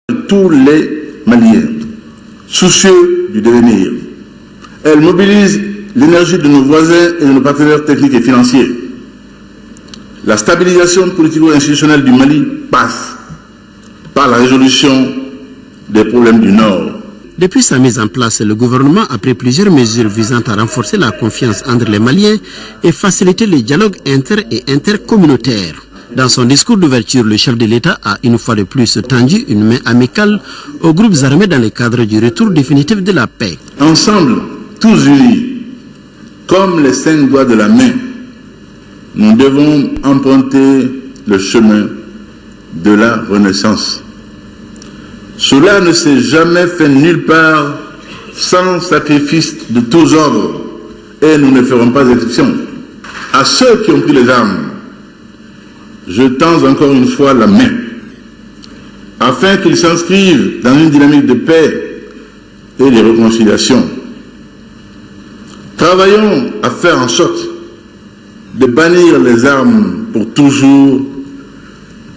de tous les Maliens, soucieux du devenir. Elle mobilise l'énergie de nos voisins et de nos partenaires techniques et financiers. La stabilisation politico-institutionnelle du Mali passe par la résolution des problèmes du Nord. Depuis sa mise en place, le gouvernement a pris plusieurs mesures visant à renforcer la confiance entre les Maliens et faciliter les dialogues inter- et intercommunautaires. Dans son discours d'ouverture, le chef de l'État a une fois de plus tendu une main amicale aux groupes armés dans le cadre du retour définitif de la paix. Ensemble, tous unis, comme les 5 doigts de la main, nous devons emprunter le chemin de la renaissance. Cela ne s'est jamais fait nulle part sans sacrifice de tous ordres et nous ne ferons pas exception. À ceux qui ont pris les armes, je tends encore une fois la main afin qu'ils s'inscrivent dans une dynamique de paix et de réconciliation. Travaillons à faire en sorte de bannir les armes pour toujours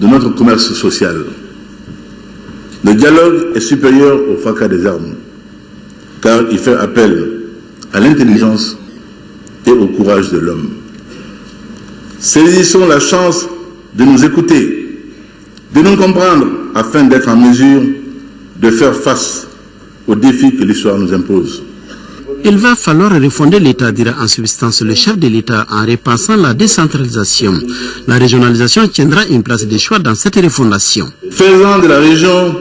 de notre commerce social. Le dialogue est supérieur au fracas des armes, car il fait appel à l'intelligence et au courage de l'homme. Saisissons la chance de nous écouter, de nous comprendre, afin d'être en mesure de faire face aux défis que l'histoire nous impose. Il va falloir refonder l'État, dira en substance le chef de l'État en repensant la décentralisation. La régionalisation tiendra une place de choix dans cette refondation. Faisant de la région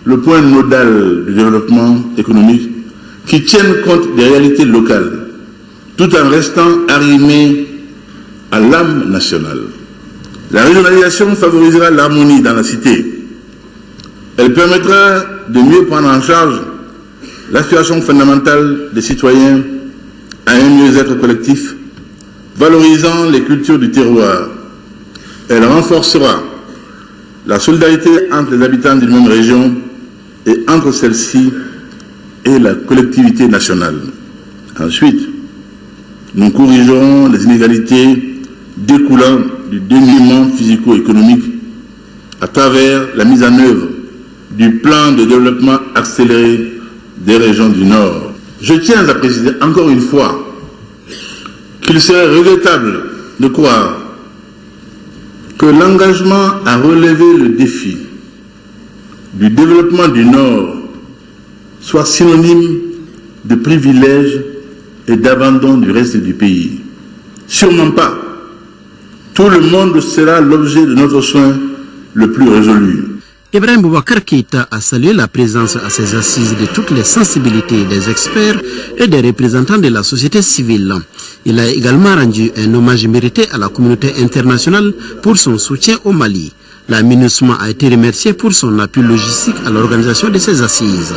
le point nodal du développement économique qui tienne compte des réalités locales, tout en restant arrimé à l'âme nationale. La régionalisation favorisera l'harmonie dans la cité. Elle permettra de mieux prendre en charge l'aspiration fondamentale des citoyens à un mieux-être collectif, valorisant les cultures du terroir. Elle renforcera la solidarité entre les habitants d'une même région et entre celle-ci et la collectivité nationale. Ensuite, nous corrigerons les inégalités découlant du dénuement physico-économique à travers la mise en œuvre du plan de développement accéléré des régions du Nord. Je tiens à préciser encore une fois qu'il serait regrettable de croire que l'engagement à relever le défi du développement du Nord soit synonyme de privilège et d'abandon du reste du pays. Sûrement pas. Tout le monde sera l'objet de notre soin le plus résolu. Ibrahim Boubacar Keïta a salué la présence à ces assises de toutes les sensibilités des experts et des représentants de la société civile. Il a également rendu un hommage mérité à la communauté internationale pour son soutien au Mali. La MINUSMA a été remerciée pour son appui logistique à l'organisation de ces assises.